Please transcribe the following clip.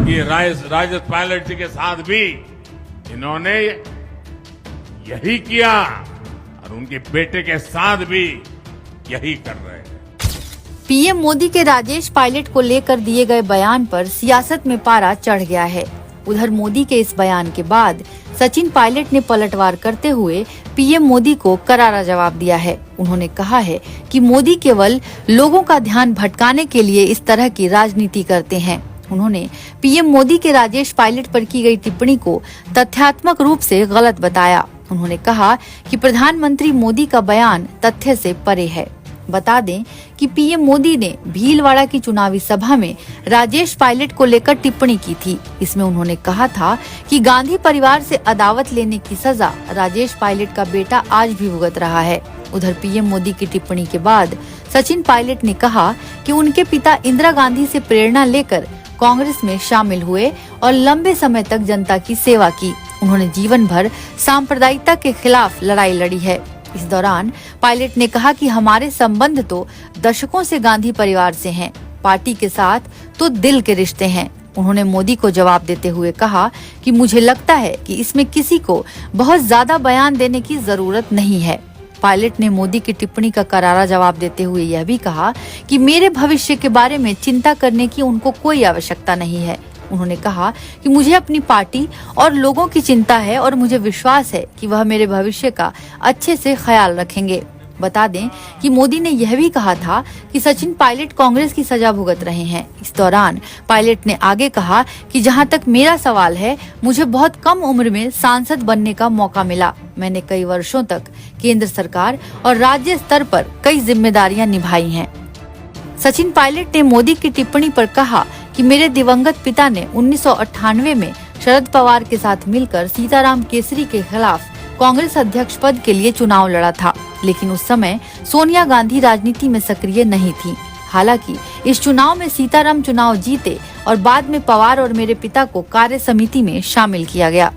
कि राजेश पायलट जी के साथ भी इन्होंने यही किया और उनके बेटे के साथ भी यही कर रहे हैं। पीएम मोदी के राजेश पायलट को लेकर दिए गए बयान पर सियासत में पारा चढ़ गया है। उधर मोदी के इस बयान के बाद सचिन पायलट ने पलटवार करते हुए पीएम मोदी को करारा जवाब दिया है। उन्होंने कहा है कि मोदी केवल लोगों का ध्यान भटकाने के लिए इस तरह की राजनीति करते हैं। उन्होंने पीएम मोदी के राजेश पायलट पर की गई टिप्पणी को तथ्यात्मक रूप से गलत बताया। उन्होंने कहा कि प्रधानमंत्री मोदी का बयान तथ्य से परे है। बता दें कि पीएम मोदी ने भीलवाड़ा की चुनावी सभा में राजेश पायलट को लेकर टिप्पणी की थी। इसमें उन्होंने कहा था कि गांधी परिवार से अदावत लेने की सजा राजेश पायलट का बेटा आज भी भुगत रहा है। उधर पीएम मोदी की टिप्पणी के बाद सचिन पायलट ने कहा कि उनके पिता इंदिरा गांधी से प्रेरणा लेकर कांग्रेस में शामिल हुए और लंबे समय तक जनता की सेवा की। उन्होंने जीवन भर सांप्रदायिकता के खिलाफ लड़ाई लड़ी है। इस दौरान पायलट ने कहा कि हमारे संबंध तो दशकों से गांधी परिवार से हैं, पार्टी के साथ तो दिल के रिश्ते हैं। उन्होंने मोदी को जवाब देते हुए कहा कि मुझे लगता है कि इसमें किसी को बहुत ज्यादा बयान देने की जरूरत नहीं है। पायलट ने मोदी की टिप्पणी का करारा जवाब देते हुए यह भी कहा कि मेरे भविष्य के बारे में चिंता करने की उनको कोई आवश्यकता नहीं है। उन्होंने कहा कि मुझे अपनी पार्टी और लोगों की चिंता है और मुझे विश्वास है कि वह मेरे भविष्य का अच्छे से ख्याल रखेंगे। बता दें कि मोदी ने यह भी कहा था कि सचिन पायलट कांग्रेस की सजा भुगत रहे हैं। इस दौरान पायलट ने आगे कहा कि जहां तक मेरा सवाल है, मुझे बहुत कम उम्र में सांसद बनने का मौका मिला। मैंने कई वर्षों तक केंद्र सरकार और राज्य स्तर पर कई जिम्मेदारियां निभाई हैं। सचिन पायलट ने मोदी की टिप्पणी पर कहा कि मेरे दिवंगत पिता ने 1998 में शरद पवार के साथ मिलकर सीताराम केसरी के खिलाफ कांग्रेस अध्यक्ष पद के लिए चुनाव लड़ा था, लेकिन उस समय सोनिया गांधी राजनीति में सक्रिय नहीं थी। हालांकि इस चुनाव में सीताराम चुनाव जीते और बाद में पवार और मेरे पिता को कार्य समिति में शामिल किया गया।